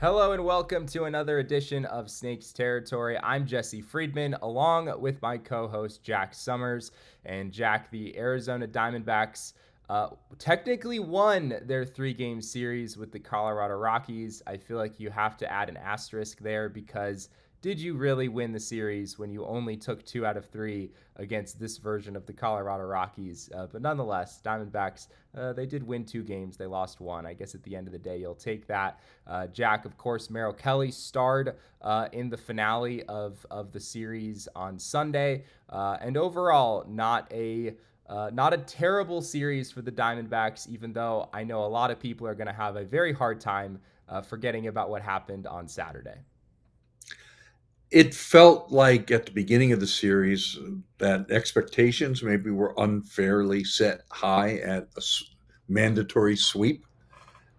Hello and welcome to another edition of Snakes Territory. I'm Jesse Friedman, along with my co-host Jack Sommers. And Jack, the Arizona Diamondbacks technically won their three-game series with the Colorado Rockies. I feel like you have to add an asterisk there because did you really win the series when you only took 2 out of 3 against this version of the Colorado Rockies? But nonetheless, Diamondbacks, they did win 2 games. They lost one. I guess at the end of the day, you'll take that. Jack, of course, Merrill Kelly starred in the finale of the series on Sunday. And overall, not a terrible series for the Diamondbacks, even though I know a lot of people are going to have a very hard time forgetting about what happened on Saturday. It felt like at the beginning of the series that expectations maybe were unfairly set high at a mandatory sweep.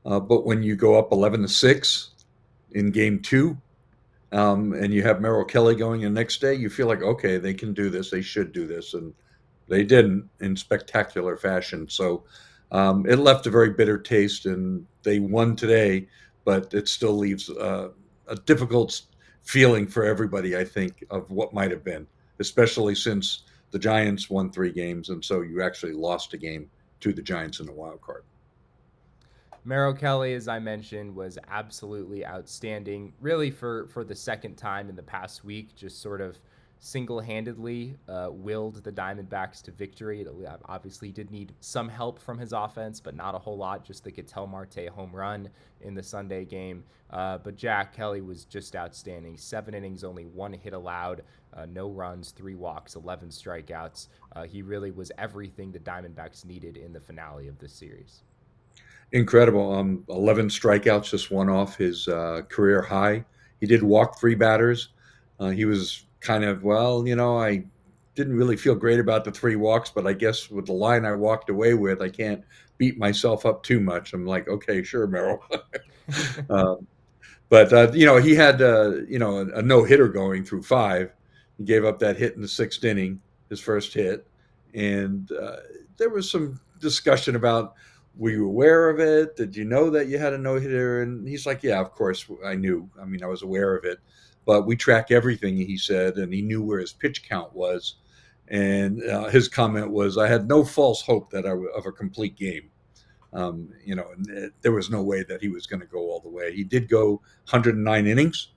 But when you go up 11-6 in game two, and you have Merrill Kelly going the next day, you feel like, okay, they can do this. They should do this. And they didn't in spectacular fashion. So it left a very bitter taste, and they won today, but it still leaves a difficult feeling for everybody, I think, of what might have been, especially since the Giants won 3 games. And so you actually lost a game to the Giants in the wild card. Merrill Kelly, as I mentioned, was absolutely outstanding. Really, for the second time in the past week, just sort of single-handedly willed the Diamondbacks to victory. It obviously did need some help from his offense, but not a whole lot. Just the Ketel Marte home run in the Sunday game. But Jack Kelly was just outstanding. 7 innings, only 1 hit allowed, no runs, 3 walks, 11 strikeouts. He really was everything the Diamondbacks needed in the finale of this series. Incredible. 11 strikeouts, just one off his career high. He did walk 3 batters. He was kind of, well, I didn't really feel great about the 3 walks, but I guess with the line I walked away with, I can't beat myself up too much. I'm like, okay, sure, Merrill. uh, but he had a no hitter going through 5. He gave up that hit in the 6th inning, his first hit, and there was some discussion about, were you aware of it? Did you know that you had a no hitter? And he's like, yeah, of course I knew. I mean, I was aware of it, but we track everything, he said, and he knew where his pitch count was. And his comment was, I had no false hope of a complete game. There was no way that he was going to go all the way. He did go 109 innings,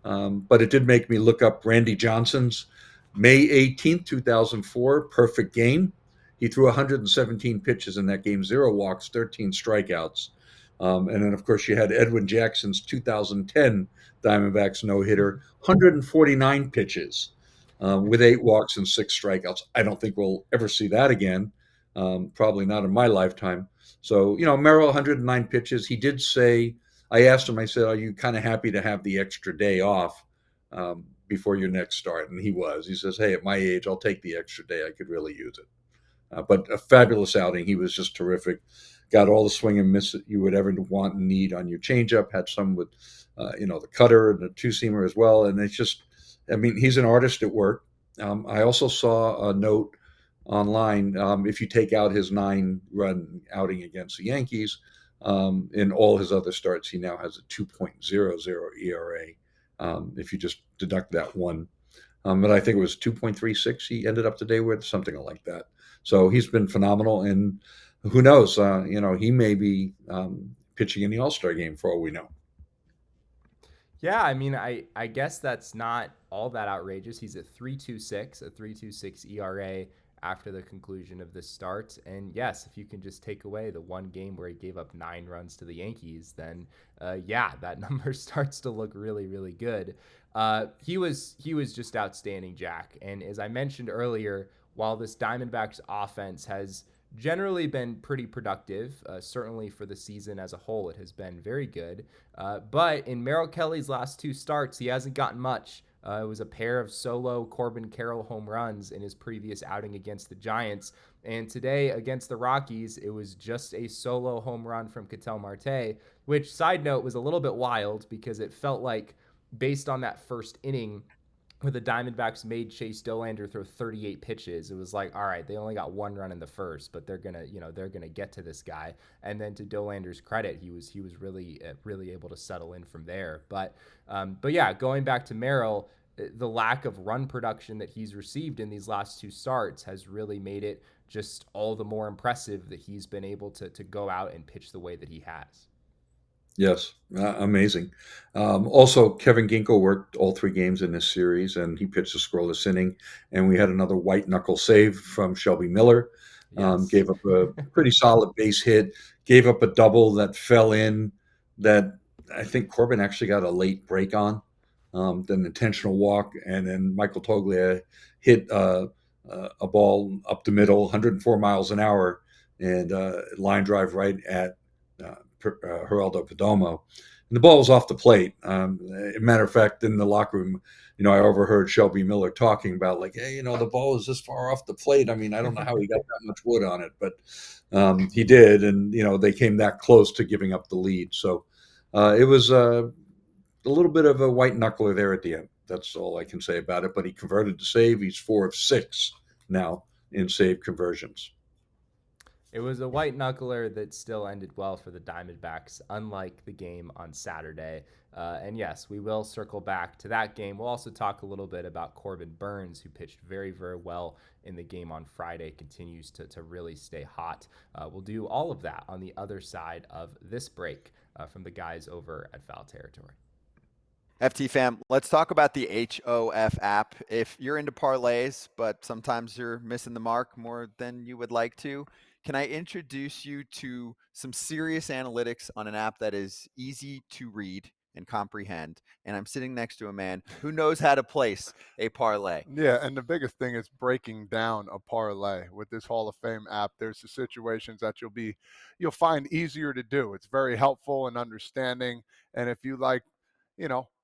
but it did make me look up Randy Johnson's May 18th, 2004 perfect game. He threw 117 pitches in that game, 0 walks, 13 strikeouts. And then, of course, you had Edwin Jackson's 2010 Diamondbacks no hitter, 149 pitches with 8 walks and 6 strikeouts. I don't think we'll ever see that again, probably not in my lifetime. So, Merrill, 109 pitches. He did say, I asked him, I said, are you kind of happy to have the extra day off before your next start? And he was. He says, hey, at my age, I'll take the extra day. I could really use it. But a fabulous outing. He was just terrific. Got all the swing and miss that you would ever want and need on your changeup. Had some with, the cutter and the two-seamer as well. And it's just, I mean, he's an artist at work. I also saw a note online. If you take out his 9-run outing against the Yankees, in all his other starts, he now has a 2.00 ERA. If you just deduct that one, but I think it was 2.36 he ended up today with, something like that. So he's been phenomenal, and who knows? He may be pitching in the All-Star game for all we know. Yeah, I mean, I guess that's not all that outrageous. He's at 3.26, a 3.26 ERA after the conclusion of this start. And yes, if you can just take away the one game where he gave up 9 runs to the Yankees, then yeah, that number starts to look really, really good. He was just outstanding, Jack. And as I mentioned earlier, while this Diamondbacks offense has generally been pretty productive. Certainly for the season as a whole, it has been very good. But in Merrill Kelly's last 2 starts, he hasn't gotten much. It was a pair of solo Corbin Carroll home runs in his previous outing against the Giants. And today against the Rockies, it was just a solo home run from Ketel Marte, which, side note, was a little bit wild because it felt like, based on that first inning, where the Diamondbacks made Chase Dollander throw 38 pitches. It was like, all right, they only got one run in the first, but they're gonna get to this guy. And then to Dollander's credit, he was really able to settle in from there. But yeah, going back to Merrill, the lack of run production that he's received in these last two starts has really made it just all the more impressive that he's been able to go out and pitch the way that he has. Yes, amazing. Also, Kevin Ginkel worked all three games in this series, and he pitched a scoreless inning. And we had another white knuckle save from Shelby Miller. Yes. Gave up a pretty solid base hit. Gave up a double that fell in. That I think Corbin actually got a late break on. Then intentional walk, and then Michael Toglia hit a ball up the middle, 104 miles an hour, and line drive right at Geraldo Perdomo. And the ball was off the plate. As a matter of fact, in the locker room, I overheard Shelby Miller talking about like, hey, the ball is this far off the plate. I mean, I don't know how he got that much wood on it, but he did, and they came that close to giving up the lead. So it was a little bit of a white knuckler there at the end. That's all I can say about it. But he converted the save. He's 4 of 6 now in save conversions. It was a white knuckler that still ended well for the Diamondbacks, unlike the game on Saturday. And yes, we will circle back to that game. We'll also talk a little bit about Corbin Burnes, who pitched very, very well in the game on Friday, continues to really stay hot. We'll do all of that on the other side of this break from the guys over at Foul Territory. FT fam, let's talk about the HOF app. If you're into parlays, but sometimes you're missing the mark more than you would like to, can I introduce you to some serious analytics on an app that is easy to read and comprehend? And I'm sitting next to a man who knows how to place a parlay. Yeah, and the biggest thing is breaking down a parlay with this Hall of Fame app. There's the situations that you'll find easier to do. It's very helpful and understanding. And if you like,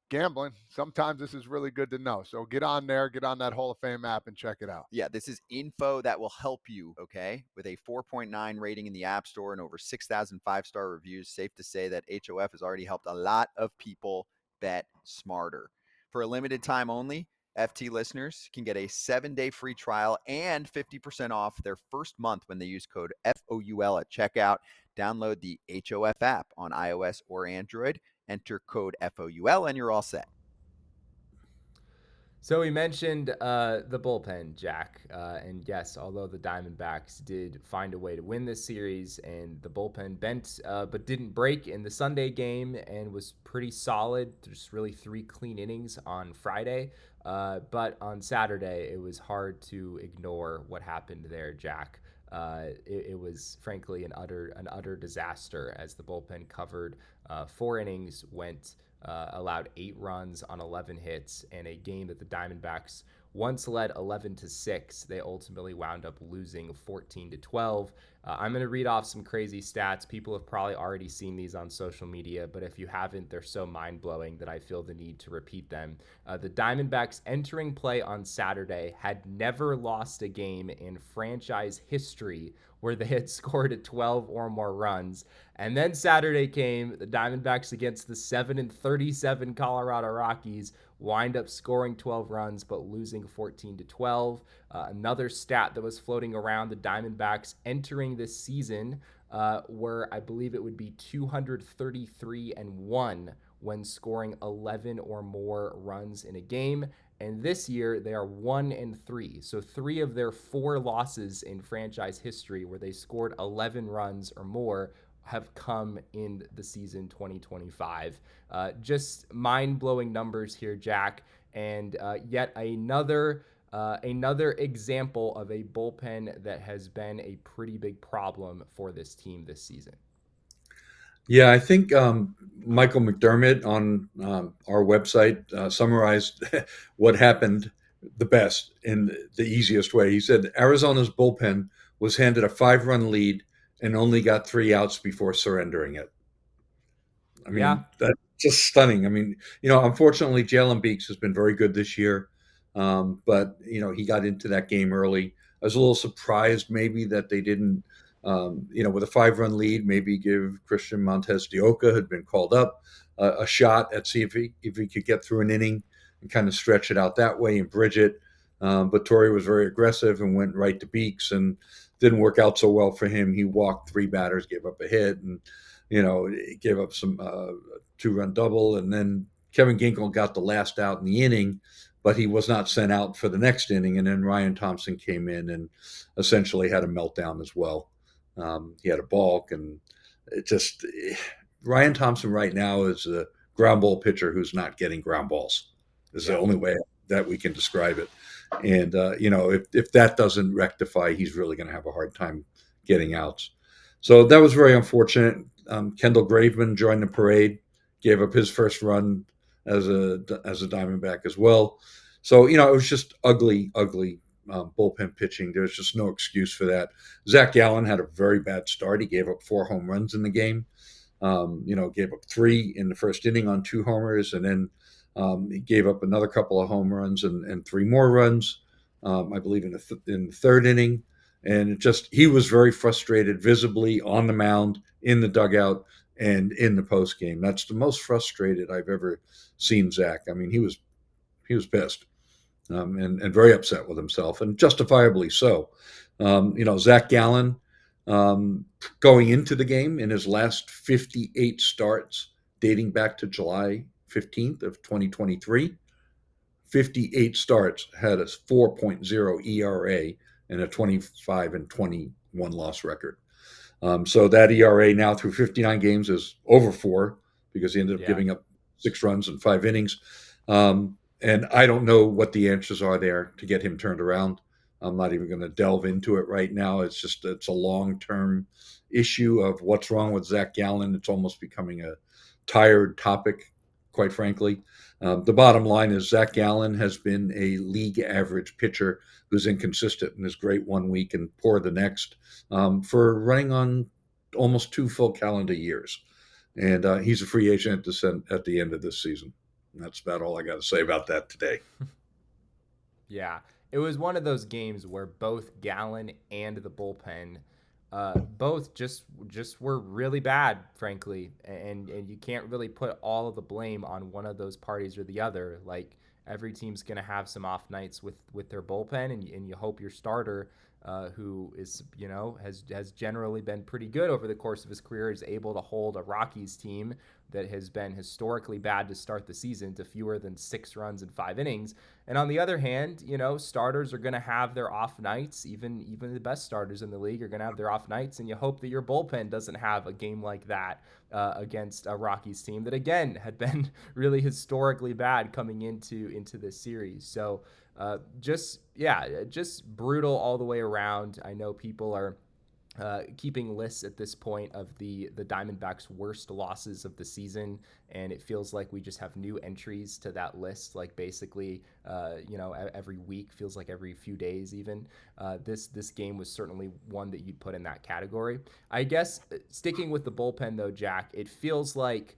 gambling, sometimes this is really good to know. So get on there, get on that Hall of Fame app and check it out. Yeah, this is info that will help you, okay? With a 4.9 rating in the App Store and over 6,000 five-star reviews, safe to say that HOF has already helped a lot of people bet smarter. For a limited time only, FT listeners can get a 7-day free trial and 50% off their first month when they use code FOUL at checkout. Download the HOF app on iOS or Android. Enter code FOUL and you're all set. So we mentioned the bullpen, Jack, and yes, although the Diamondbacks did find a way to win this series, and the bullpen bent but didn't break in the Sunday game and was pretty solid, just really 3 clean innings on Friday. But on Saturday, it was hard to ignore what happened there, Jack. It was frankly an utter disaster as the bullpen covered 4 innings, allowed 8 runs on 11 hits, and a game that the Diamondbacks once led 11-6. They ultimately wound up losing 14-12. I'm going to read off some crazy stats. People have probably already seen these on social media, but if you haven't, they're so mind-blowing that I feel the need to repeat them. The Diamondbacks entering play on Saturday had never lost a game in franchise history where they had scored 12 or more runs. And then Saturday came, the Diamondbacks against the 7-37 Colorado Rockies wind up scoring 12 runs but losing 14-12. Another stat that was floating around, the Diamondbacks entering this season were, I believe it would be 233-1 when scoring 11 or more runs in a game. And this year they are 1-3. So 3 of their 4 losses in franchise history where they scored 11 runs or more have come in the season 2025. Just mind-blowing numbers here, Jack. And yet another example of a bullpen that has been a pretty big problem for this team this season. Yeah, I think Michael McDermott on our website summarized what happened the best in the easiest way. He said Arizona's bullpen was handed a 5-run lead and only got 3 outs before surrendering it. I mean, that's just stunning. I mean, unfortunately, Jalen Beeks has been very good this year, but he got into that game early. I was a little surprised maybe that they didn't, with a 5-run lead, maybe give Christian Montes de Oca, who had been called up, a shot at see if he could get through an inning. and kind of stretch it out that way and bridge it. But Torrey was very aggressive and went right to Beeks, and didn't work out so well for him. He walked 3 batters, gave up a hit, and gave up some 2-run double, and then Kevin Ginkel got the last out in the inning, but he was not sent out for the next inning. And then Ryan Thompson came in and essentially had a meltdown as well. He had a balk, and it just Ryan Thompson right now is a ground ball pitcher who's not getting ground balls. Is the only way that we can describe it. And if that doesn't rectify, he's really going to have a hard time getting outs. So that was very unfortunate. Kendall Graveman joined the parade, gave up his first run as a Diamondback as well. So it was just ugly bullpen pitching. There's just no excuse for that. Zac Gallen had a very bad start. He gave up 4 home runs in the game. Gave up 3 in the first inning on 2 homers, and then he gave up another couple of home runs and 3 more runs, I believe, in the third inning. And he was very frustrated, visibly on the mound, in the dugout, and in the post game. That's the most frustrated I've ever seen Zac. I mean, he was pissed and very upset with himself, and justifiably so. Zac Gallen, going into the game in his last 58 starts, dating back to July 15th of 2023, 58 starts, had a 4.0 ERA and a 25-21 loss record. So that ERA now through 59 games is over 4, because he ended up giving up 6 runs in 5 innings. And I don't know what the answers are there to get him turned around. I'm not even going to delve into it right now. It's a long-term issue of what's wrong with Zac Gallen. It's almost becoming a tired topic, quite frankly. The bottom line is Zac Gallen has been a league average pitcher who's inconsistent and is great one week and poor the next, for running on almost 2 full calendar years. And he's a free agent at the end of this season. And that's about all I got to say about that today. Yeah, it was one of those games where both Gallen and the bullpen both just were really bad, frankly, and you can't really put all of the blame on one of those parties or the other. Like, every team's going to have some off nights with their bullpen, and you hope your starter, who is has generally been pretty good over the course of his career, is able to hold a Rockies team that has been historically bad to start the season to fewer than 6 runs in 5 innings. And on the other hand, starters are going to have their off nights. Even the best starters in the league are going to have their off nights, and you hope that your bullpen doesn't have a game like that against a Rockies team that, again, had been really historically bad coming into this series. So just brutal all the way around. I know people are keeping lists at this point of the Diamondbacks' worst losses of the season, and it feels like we just have new entries to that list, like basically every week, feels like every few days even. This game was certainly one that you'd put in that category. I guess sticking with the bullpen though, Jack, it feels like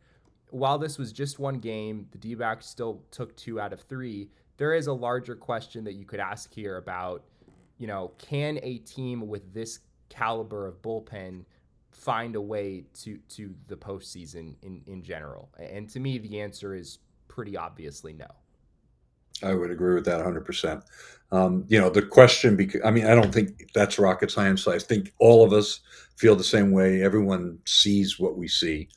while this was just one game, the D-backs still took 2 out of 3. There is a larger question that you could ask here about, can a team with this caliber of bullpen find a way to the postseason in general? And to me, the answer is pretty obviously no. I would agree with that 100%. The question, I don't think that's rocket science. I think all of us feel the same way. Everyone sees what we see.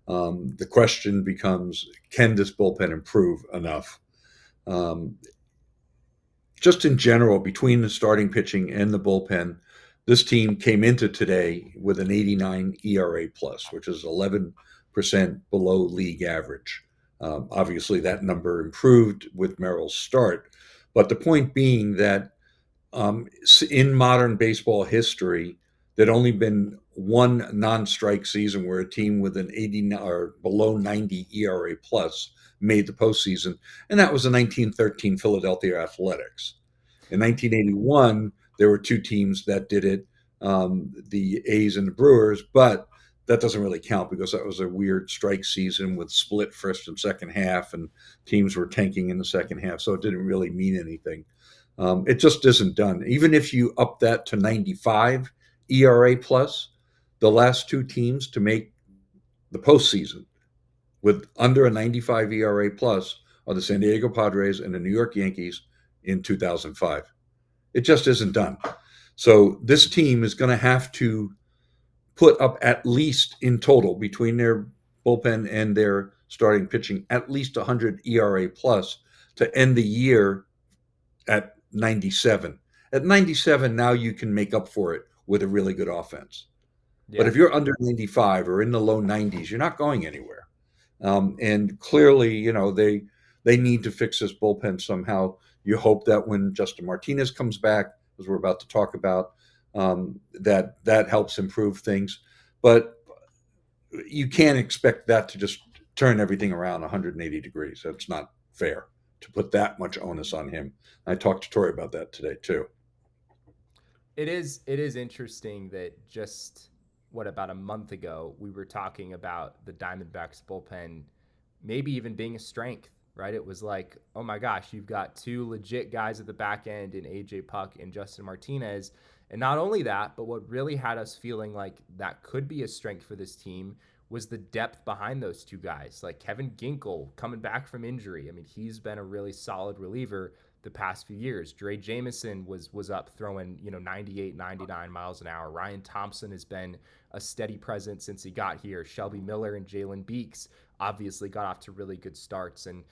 The question becomes, can this bullpen improve enough? Just in general, between the starting pitching and the bullpen, this team came into today with an 89 ERA plus, which is 11% below league average. Obviously, that number improved with Merrill's start. But the point being that in modern baseball history, there'd only been one non-strike season where a team with an 80 or below 90 ERA plus made the postseason, and that was the 1913 Philadelphia Athletics. In 1981, there were 2 teams that did it, the A's and the Brewers, but that doesn't really count because that was a weird strike season with split first and second half, and teams were tanking in the second half, so it didn't really mean anything. It just isn't done. Even if you up that to 95 ERA plus, the last 2 teams to make the postseason with under a 95 ERA plus are the San Diego Padres and the New York Yankees in 2005. It just isn't done. So this team is going to have to put up at least in total between their bullpen and their starting pitching at least 100 ERA plus to end the year at 97. At 97, now you can make up for it with a really good offense. Yeah. But if you're under 95 or in the low 90s, you're not going anywhere. And clearly, they need to fix this bullpen somehow. You hope that when Justin Martinez comes back, as we're about to talk about, that helps improve things. But you can't expect that to just turn everything around 180 degrees. That's not fair to put that much onus on him. I talked to Tori about that today too. It is interesting that just about a month ago we were talking about the Diamondbacks bullpen maybe even being a strength, right? It was like, oh my gosh, you've got two legit guys at the back end in AJ Puck and Justin Martinez. And not only that, but what really had us feeling like that could be a strength for this team was the depth behind those two guys. Like Kevin Ginkel coming back from injury. I mean, he's been a really solid reliever the past few years. Dre Jameson was up throwing, 98, 99 miles an hour. Ryan Thompson has been a steady presence since he got here. Shelby Miller and Jalen Beeks obviously got off to really good starts, and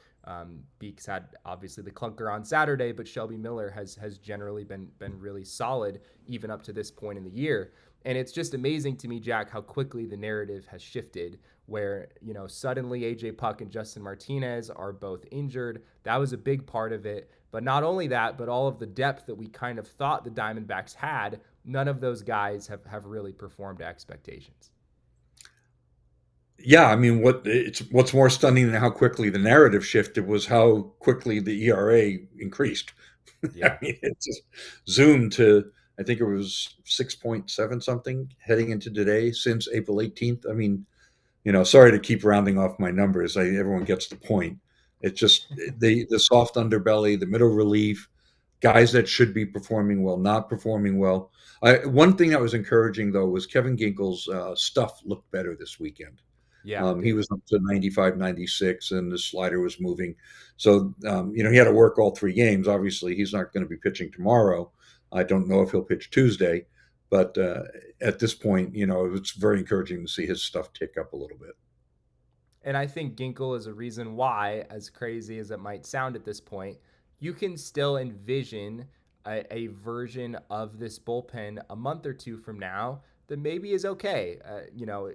Beeks had obviously the clunker on Saturday, but Shelby Miller has generally been really solid even up to this point in the year. And it's just amazing to me, Jack, how quickly the narrative has shifted where, suddenly AJ Puck and Justin Martinez are both injured. That was a big part of it. But not only that, but all of the depth that we kind of thought the Diamondbacks had, none of those guys have really performed to expectations. Yeah, I mean, what's more stunning than how quickly the narrative shifted was how quickly the ERA increased. Yeah. I mean, it just zoomed to, I think it was 6.7 something heading into today since April 18th. I mean, sorry to keep rounding off my numbers. Everyone gets the point. It's just the soft underbelly, the middle relief, guys that should be performing well, not performing well. One thing that was encouraging, though, was Kevin Ginkel's stuff looked better this weekend. Yeah. He was up to 95, 96, and the slider was moving. So, he had to work all three games. Obviously, he's not going to be pitching tomorrow. I don't know if he'll pitch Tuesday. But at this point, it's very encouraging to see his stuff tick up a little bit. And I think Ginkel is a reason why, as crazy as it might sound at this point, you can still envision a version of this bullpen a month or two from now that maybe is okay.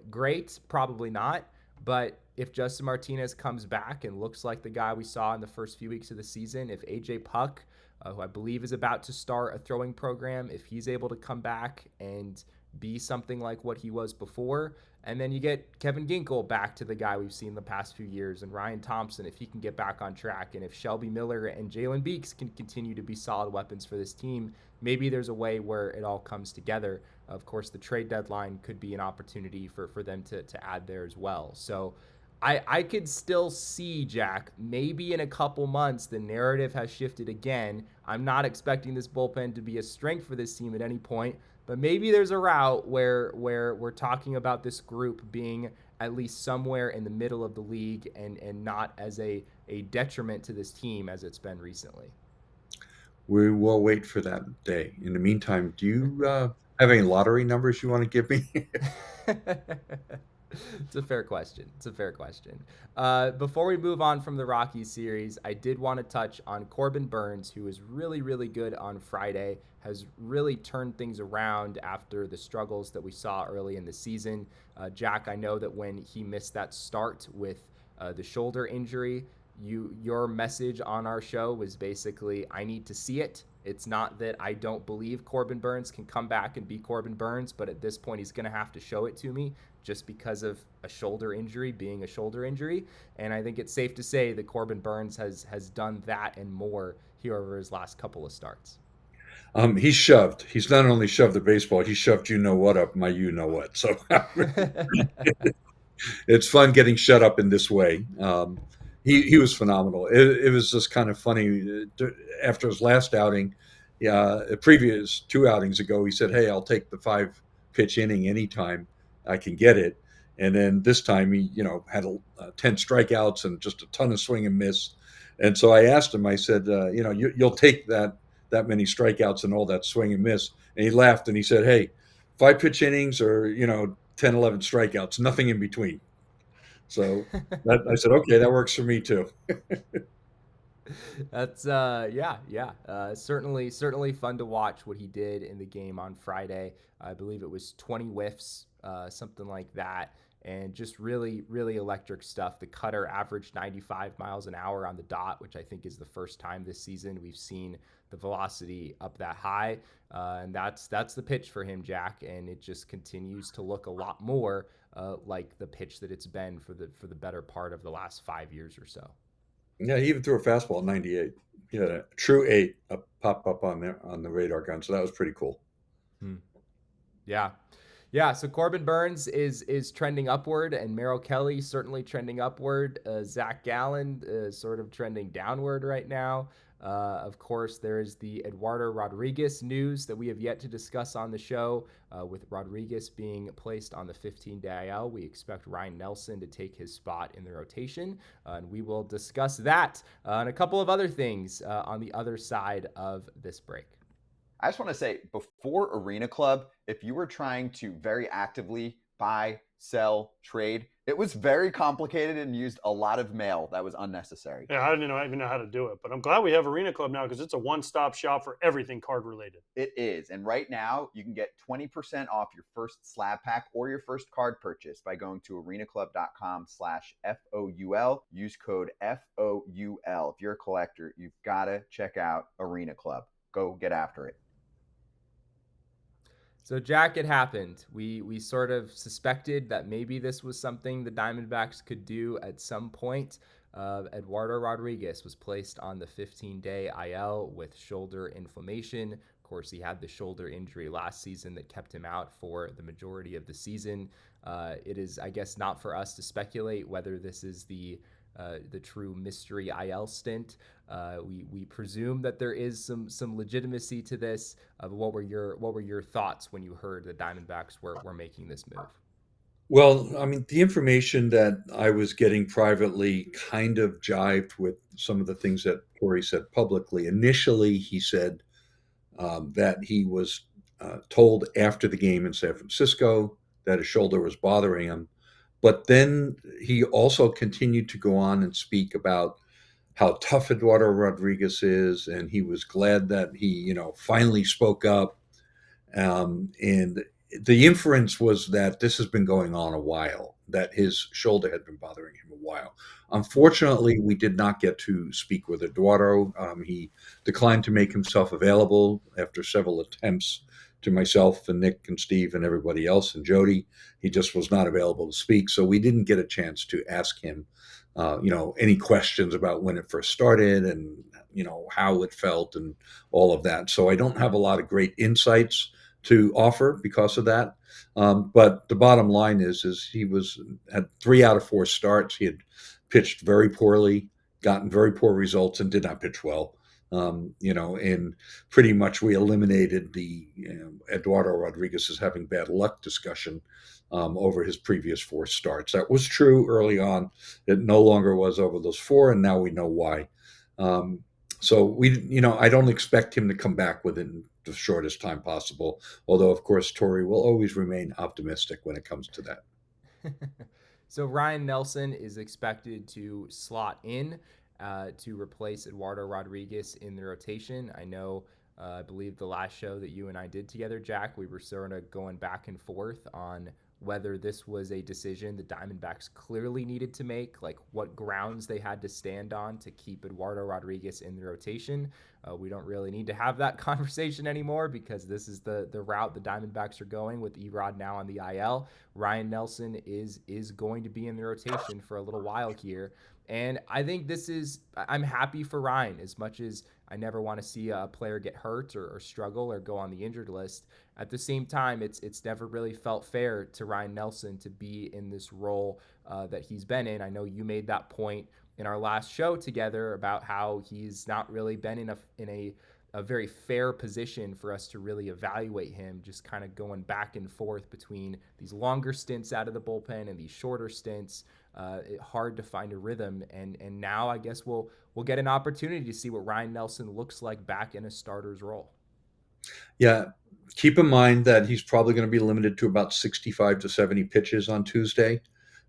Great, probably not. But if Justin Martinez comes back and looks like the guy we saw in the first few weeks of the season, if AJ Puck, who I believe is about to start a throwing program, if he's able to come back and be something like what he was before, and then you get Kevin Ginkel back to the guy we've seen the past few years, and Ryan Thompson, if he can get back on track, and if Shelby Miller and Jalen Beeks can continue to be solid weapons for this team, maybe there's a way where it all comes together. Of course, the trade deadline could be an opportunity for them to add there as well. So I could still see, Jack, maybe in a couple months, the narrative has shifted again. I'm not expecting this bullpen to be a strength for this team at any point, but maybe there's a route where we're talking about this group being at least somewhere in the middle of the league and not as a detriment to this team as it's been recently. We will wait for that day. In the meantime, do you have any lottery numbers you want to give me? It's a fair question. Before we move on from the Rockies series, I did want to touch on Corbin Burnes, who was really, really good on Friday, has really turned things around after the struggles that we saw early in the season. Jack, I know that when he missed that start with the shoulder injury, your message on our show was basically, I need to see it. It's not that I don't believe Corbin Burnes can come back and be Corbin Burnes, but at this point he's going to have to show it to me just because of a shoulder injury being a shoulder injury. And I think it's safe to say that Corbin Burnes has done that and more here over his last couple of starts. He's shoved. He's not only shoved the baseball, he shoved you-know-what up my you-know-what. So it's fun getting shut up in this way. He was phenomenal. It was just kind of funny. After his last outing, previous 2 outings ago, he said, hey, I'll take the 5-pitch inning anytime I can get it. And then this time he, had 10 strikeouts and just a ton of swing and miss. And so I asked him, I said, you'll take that many strikeouts and all that swing and miss. And he laughed and he said, hey, 5 pitch innings or, 10, 11 strikeouts, nothing in between. So I said, okay, that works for me too. That's certainly fun to watch what he did in the game on Friday. I believe it was 20 whiffs, something like that, and just really electric stuff. The cutter averaged 95 miles an hour on the dot, which I think is the first time this season we've seen the velocity up that high, and that's the pitch for him, Jack, and it just continues to look a lot more like the pitch that it's been for the better part of the last 5 years or so. Yeah, he even threw a fastball at 98. He had a true eight pop up on there on the radar gun, so that was pretty cool. Hmm. Yeah. Yeah, so Corbin Burnes is trending upward, and Merrill Kelly certainly trending upward. Zac Gallen is sort of trending downward right now. Of course, there is the Eduardo Rodriguez news that we have yet to discuss on the show. With Rodriguez being placed on the 15-day IL, we expect Ryan Nelson to take his spot in the rotation, and we will discuss that and a couple of other things on the other side of this break. I just want to say, before Arena Club, if you were trying to very actively buy, sell, trade, it was very complicated and used a lot of mail that was unnecessary. Yeah, I didn't even know how to do it, but I'm glad we have Arena Club now because it's a one-stop shop for everything card related. It is. And right now, you can get 20% off your first slab pack or your first card purchase by going to arenaclub.com/FOUL. Use code FOUL. If you're a collector, you've got to check out Arena Club. Go get after it. So, Jack, it happened. We sort of suspected that maybe this was something the Diamondbacks could do at some point. Eduardo Rodriguez was placed on the 15-day IL with shoulder inflammation. Of course, he had the shoulder injury last season that kept him out for the majority of the season. It is, I guess, not for us to speculate whether this is the true mystery IL stint. We presume that there is some legitimacy to this. But what were your thoughts when you heard the Diamondbacks were making this move? Well, I mean, the information that I was getting privately kind of jived with some of the things that Corey said publicly. Initially, he said that he was told after the game in San Francisco that his shoulder was bothering him. But then he also continued to go on and speak about how tough Eduardo Rodriguez is, and he was glad that he, finally spoke up. And the inference was that this has been going on a while, that his shoulder had been bothering him a while. Unfortunately, we did not get to speak with Eduardo. He declined to make himself available after several attempts to myself and Nick and Steve and everybody else and Jody. He just was not available to speak. So we didn't get a chance to ask him, any questions about when it first started and, how it felt and all of that. So I don't have a lot of great insights to offer because of that. But the bottom line is he had 3 out of 4 starts. He had pitched very poorly, gotten very poor results, and did not pitch well. And pretty much we eliminated the Eduardo Rodriguez is having bad luck discussion over his previous 4 starts. That was true early on. It no longer was over those 4, and now we know why. So I don't expect him to come back within the shortest time possible. Although, of course, Torey will always remain optimistic when it comes to that. So Ryan Nelson is expected to slot in to replace Eduardo Rodriguez in the rotation. I know, I believe the last show that you and I did together, Jack, we were sort of going back and forth on whether this was a decision the Diamondbacks clearly needed to make, like what grounds they had to stand on to keep Eduardo Rodriguez in the rotation. We don't really need to have that conversation anymore because this is the route the Diamondbacks are going with Erod now on the IL. Ryan Nelson is going to be in the rotation for a little while here. And I think I'm happy for Ryan as much as I never want to see a player get hurt or struggle or go on the injured list. At the same time, it's never really felt fair to Ryan Nelson to be in this role that he's been in. I know you made that point in our last show together about how he's not really been in a very fair position for us to really evaluate him, just kind of going back and forth between these longer stints out of the bullpen and these shorter stints. hard to find a rhythm. And now I guess we'll get an opportunity to see what Ryan Nelson looks like back in a starter's role. Yeah. Keep in mind that he's probably going to be limited to about 65 to 70 pitches on Tuesday.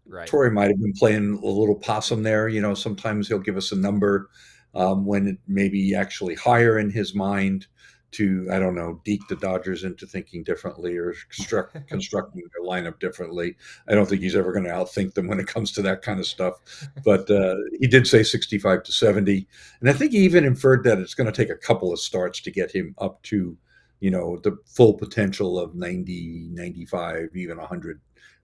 Right. Torrey might have been playing a little possum there. Sometimes he'll give us a number when it may be actually higher in his mind to, I don't know, deke the Dodgers into thinking differently or constructing their lineup differently. I don't think he's ever going to outthink them when it comes to that kind of stuff. But he did say 65 to 70. And I think he even inferred that it's going to take a couple of starts to get him up to, the full potential of 90, 95, even 100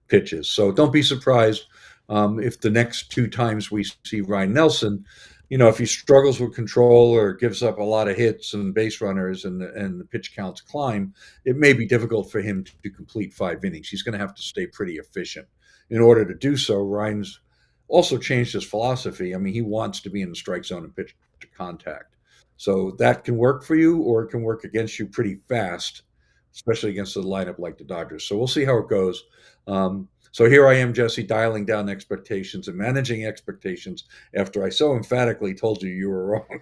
pitches. So don't be surprised if the next two times we see Ryan Nelson, if he struggles with control or gives up a lot of hits and base runners and the pitch counts climb, it may be difficult for him to complete 5 innings. He's going to have to stay pretty efficient. In order to do so, Ryan's also changed his philosophy. I mean, he wants to be in the strike zone and pitch to contact. So that can work for you, or it can work against you pretty fast, especially against a lineup like the Dodgers. So we'll see how it goes. So here I am, Jesse, dialing down expectations and managing expectations after I so emphatically told you were wrong.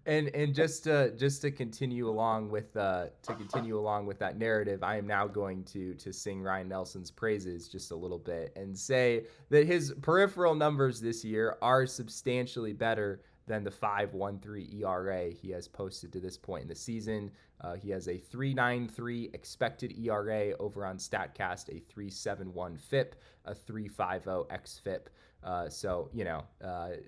And just to continue along with that narrative, I am now going to sing Ryan Nelson's praises just a little bit and say that his peripheral numbers this year are substantially better than the 5.13 ERA he has posted to this point in the season. He has a 3.93 expected ERA over on StatCast, a 3.71 FIP, a 3.50 xFIP. So,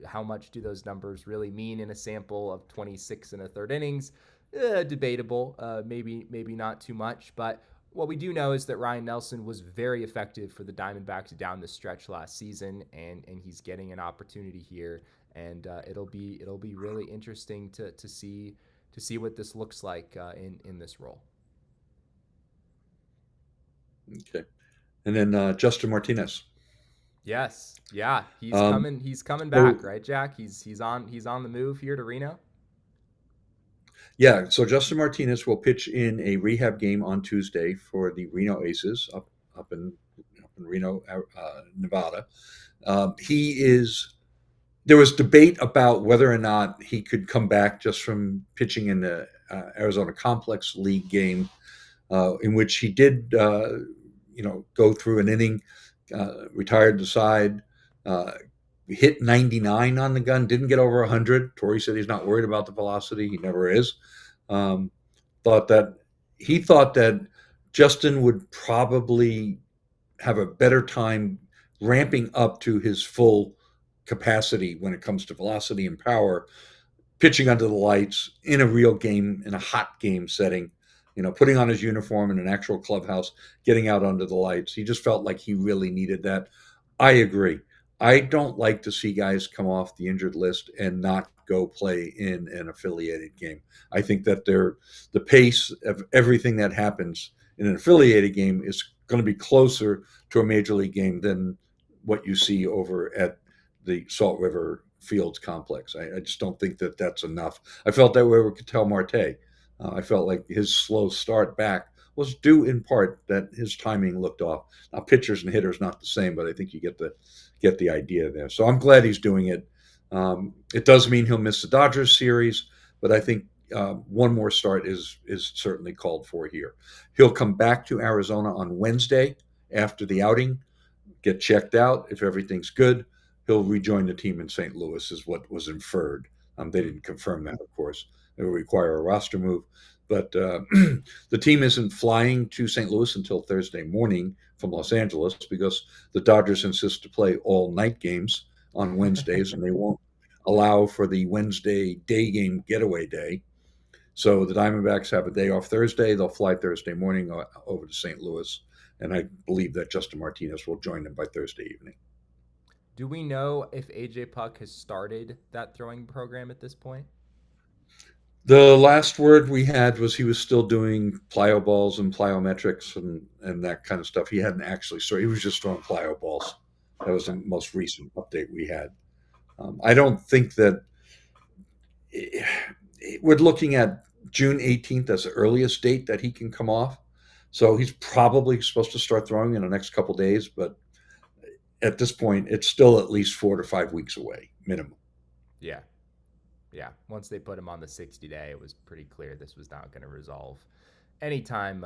how much do those numbers really mean in a sample of 26 and a third innings? Debatable, maybe not too much. But what we do know is that Ryan Nelson was very effective for the Diamondbacks down the stretch last season, and he's getting an opportunity here. And it'll be really interesting to see what this looks like in this role. Okay, and then Justin Martinez. Yes, yeah, he's coming back, right, Jack? He's on the move here to Reno. Yeah, so Justin Martinez will pitch in a rehab game on Tuesday for the Reno Aces up in Reno, Nevada. There was debate about whether or not he could come back just from pitching in the Arizona Complex League game, in which he did, go through an inning, retired the side, hit 99 on the gun, didn't get over 100. Torrey said he's not worried about the velocity. He never is. Thought that Justin would probably have a better time ramping up to his full capacity when it comes to velocity and power, pitching under the lights in a real game, in a hot game setting, putting on his uniform in an actual clubhouse, getting out under the lights. He just felt like he really needed that. I agree. I don't like to see guys come off the injured list and not go play in an affiliated game. I think that the pace of everything that happens in an affiliated game is going to be closer to a major league game than what you see over at the Salt River Fields complex. I just don't think that that's enough. I felt that way with Ketel Marte. I felt like his slow start back was due in part that his timing looked off. Now, pitchers and hitters not the same, but I think you get the idea there. So I'm glad he's doing it. It does mean he'll miss the Dodgers series, but I think one more start is certainly called for here. He'll come back to Arizona on Wednesday after the outing, get checked out. If everything's good, he'll rejoin the team in St. Louis, is what was inferred. They didn't confirm that, of course. It will require a roster move. But the team isn't flying to St. Louis until Thursday morning from Los Angeles because the Dodgers insist to play all-night games on Wednesdays, and they won't allow for the Wednesday day game getaway day. So the Diamondbacks have a day off Thursday. They'll fly Thursday morning over to St. Louis, and I believe that Justin Martinez will join them by Thursday evening. Do we know if AJ Puck has started that throwing program at this point? The last word we had was he was still doing plyo balls and plyometrics and that kind of stuff. He hadn't actually started. He was just throwing plyo balls. That was the most recent update we had. I don't think that we're looking at June 18th as the earliest date that he can come off. So he's probably supposed to start throwing in the next couple days, but at this point, it's still at least 4 to 5 weeks away, minimum. Yeah. Yeah. Once they put him on the 60-day, it was pretty clear this was not going to resolve anytime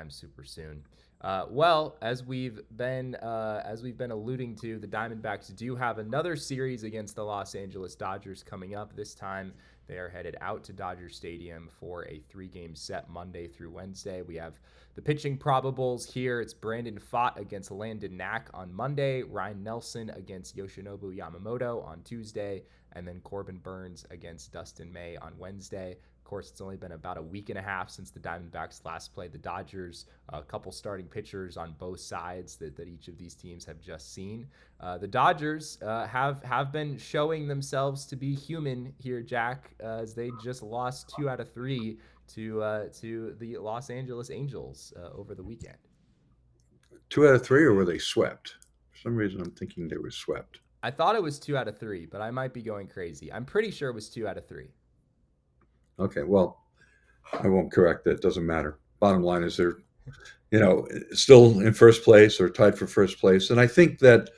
super soon. Well, as we've been alluding to, the Diamondbacks do have another series against the Los Angeles Dodgers coming up. This time, they are headed out to Dodger Stadium for a 3-game set Monday through Wednesday. We have the pitching probables here. It's Brandon Pfaadt against Landon Knack on Monday, Ryan Nelson against Yoshinobu Yamamoto on Tuesday, and then Corbin Burns against Dustin May on Wednesday. Of course, it's only been about a week and a half since the Diamondbacks last played the Dodgers. A couple starting pitchers on both sides that each of these teams have just seen. The Dodgers have been showing themselves to be human here, Jack, as they just lost 2 out of 3 to the Los Angeles Angels over the weekend. 2 out of 3, or were they swept? For some reason, I'm thinking they were swept. I thought it was 2 out of 3, but I might be going crazy. I'm pretty sure it was 2 out of 3. Okay, well, I won't correct that. It doesn't matter. Bottom line is they're, still in first place or tied for first place. And I think that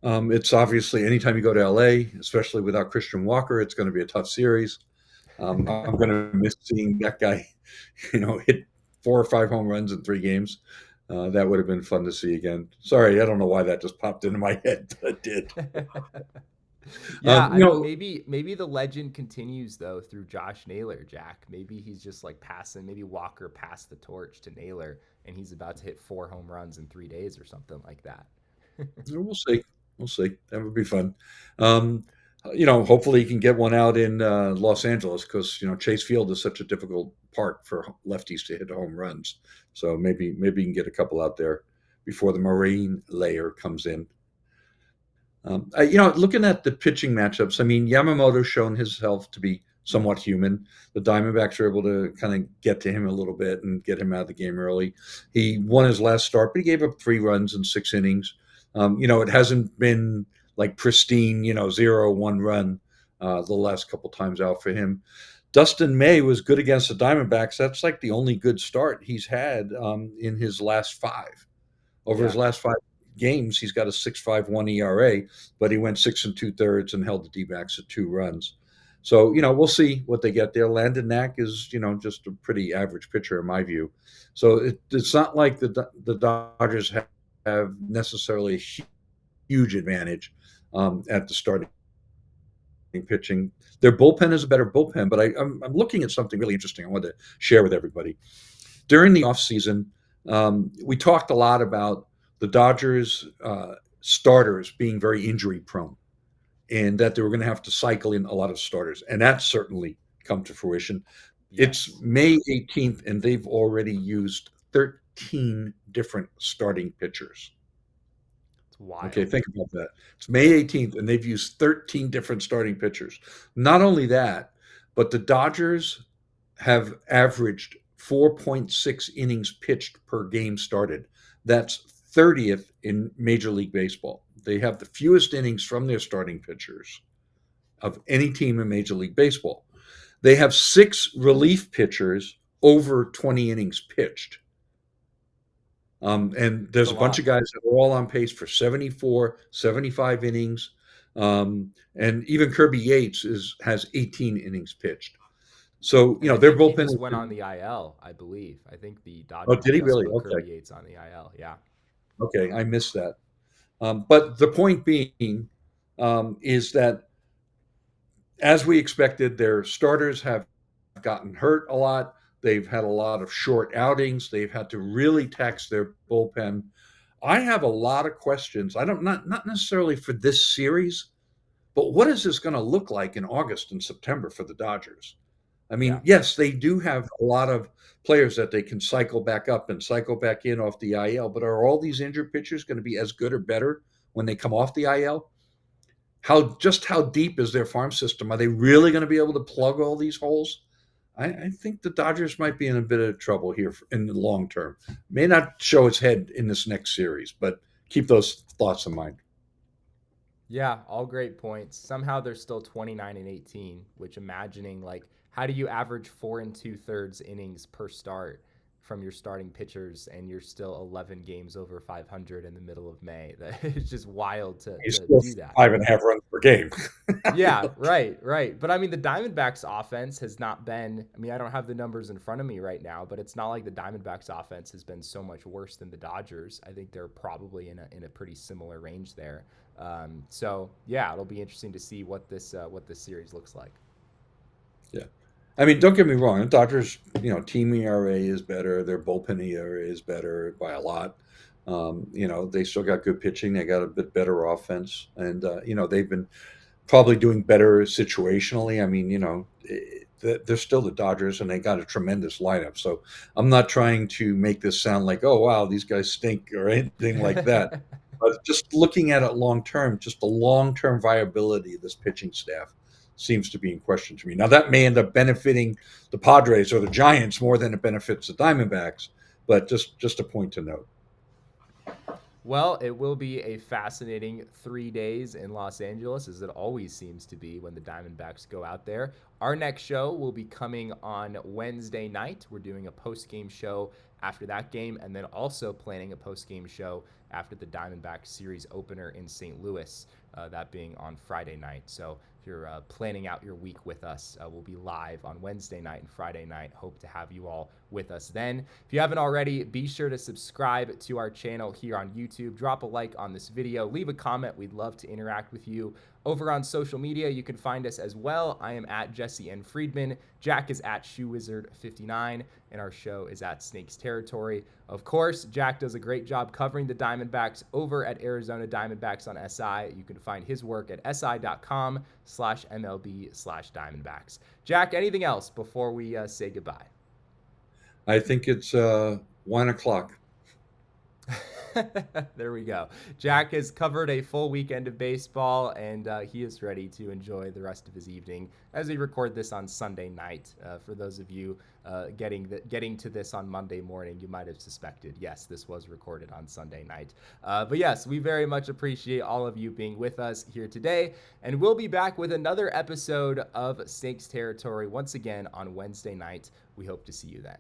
it's obviously anytime you go to LA, especially without Christian Walker, it's going to be a tough series. I'm going to miss seeing that guy, hit 4 or 5 home runs in 3 games. That would have been fun to see again. Sorry, I don't know why that just popped into my head, but it did. Yeah, I mean, maybe the legend continues though through Josh Naylor, Jack. Maybe he's just like passing. Maybe Walker passed the torch to Naylor, and he's about to hit 4 home runs in 3 days or something like that. We'll see. We'll see. That would be fun. Hopefully he can get one out in Los Angeles because Chase Field is such a difficult park for lefties to hit home runs. So maybe he can get a couple out there before the marine layer comes in. Looking at the pitching matchups, I mean, Yamamoto's shown his health to be somewhat human. The Diamondbacks were able to kind of get to him a little bit and get him out of the game early. He won his last start, but he gave up 3 runs in 6 innings. It hasn't been like pristine, 0-1 run the last couple times out for him. Dustin May was good against the Diamondbacks. That's like the only good start he's had in his last 5. His last 5 games, he's got a 6.51 ERA, but he went 6 2/3 and held the D-backs at 2 runs. So, we'll see what they get there. Landon Knack is, just a pretty average pitcher in my view. So it's not like the Dodgers have necessarily a huge advantage at the starting pitching. Their bullpen is a better bullpen, but I'm looking at something really interesting I wanted to share with everybody. During the offseason, we talked a lot about the Dodgers starters being very injury prone and that they were going to have to cycle in a lot of starters. And that's certainly come to fruition. Yes. It's May 18th, and they've already used 13 different starting pitchers. It's wild. Okay, think about that. It's May 18th, and they've used 13 different starting pitchers. Not only that, but the Dodgers have averaged 4.6 innings pitched per game started. That's 30th in Major League Baseball. They have the fewest innings from their starting pitchers of any team in Major League Baseball. They have 6 relief pitchers over 20 innings pitched. And there's a bunch of guys that are all on pace for 74, 75 innings. And even Kirby Yates has 18 innings pitched. So, their bullpen just went on the IL, I believe. I think the Dodgers. Oh, did he really? Okay. Kirby Yates on the IL, yeah. Okay, I missed that. But the point being is that, as we expected, their starters have gotten hurt a lot. They've had a lot of short outings. They've had to really tax their bullpen. I have a lot of questions. Not necessarily for this series, but what is this going to look like in August and September for the Dodgers? I mean, yes, they do have a lot of players that they can cycle back up and cycle back in off the IL, but are all these injured pitchers going to be as good or better when they come off the IL? How deep is their farm system? Are they really going to be able to plug all these holes? I think the Dodgers might be in a bit of trouble here in the long term. May not show its head in this next series, but keep those thoughts in mind. Yeah, all great points. Somehow they're still 29-18, which imagining like how do you average 4 2/3 innings per start? from your starting pitchers, and you're still 11 games over 500 in the middle of May. That is just wild to He's still do that. 5.5 runs per game. Yeah, right. But I mean, the Diamondbacks offense has not been, I mean, I don't have the numbers in front of me right now, but it's not like the Diamondbacks offense has been so much worse than the Dodgers. I think they're probably in a pretty similar range there. So yeah, it'll be interesting to see what this series looks like. Yeah. I mean, don't get me wrong. The Dodgers, team ERA is better. Their bullpen ERA is better by a lot. They still got good pitching. They got a bit better offense. And, they've been probably doing better situationally. I mean, they're still the Dodgers, and they got a tremendous lineup. So I'm not trying to make this sound like, oh, wow, these guys stink or anything like that. But just looking at it long term, just the long-term viability of this pitching staff seems to be in question to me. Now, that may end up benefiting the Padres or the Giants more than it benefits the Diamondbacks, but just a point to note. Well, it will be a fascinating 3 days in Los Angeles, as it always seems to be when the Diamondbacks go out there. Our next show will be coming on Wednesday night. We're doing a post-game show after that game, and then also planning a post-game show after the Diamondbacks series opener in St. Louis, that being on Friday night. So if you're planning out your week with us, we'll be live on Wednesday night and Friday night. Hope to have you all with us then. If you haven't already, be sure to subscribe to our channel here on YouTube. Drop a like on this video. Leave a comment. We'd love to interact with you. Over on social media, you can find us as well. I am at Jesse N. Friedman. Jack is at ShoeWizard59, and our show is at Snakes Territory. Of course, Jack does a great job covering the Diamondbacks over at Arizona Diamondbacks on SI. You can find his work at si.com/MLB/Diamondbacks. Jack, anything else before we say goodbye? I think it's 1 o'clock. There we go. Jack has covered a full weekend of baseball, and he is ready to enjoy the rest of his evening as we record this on Sunday night. For those of you getting to this on Monday morning, you might have suspected, yes, this was recorded on Sunday night. But yes, we very much appreciate all of you being with us here today, and we'll be back with another episode of Snakes Territory once again on Wednesday night. We hope to see you then.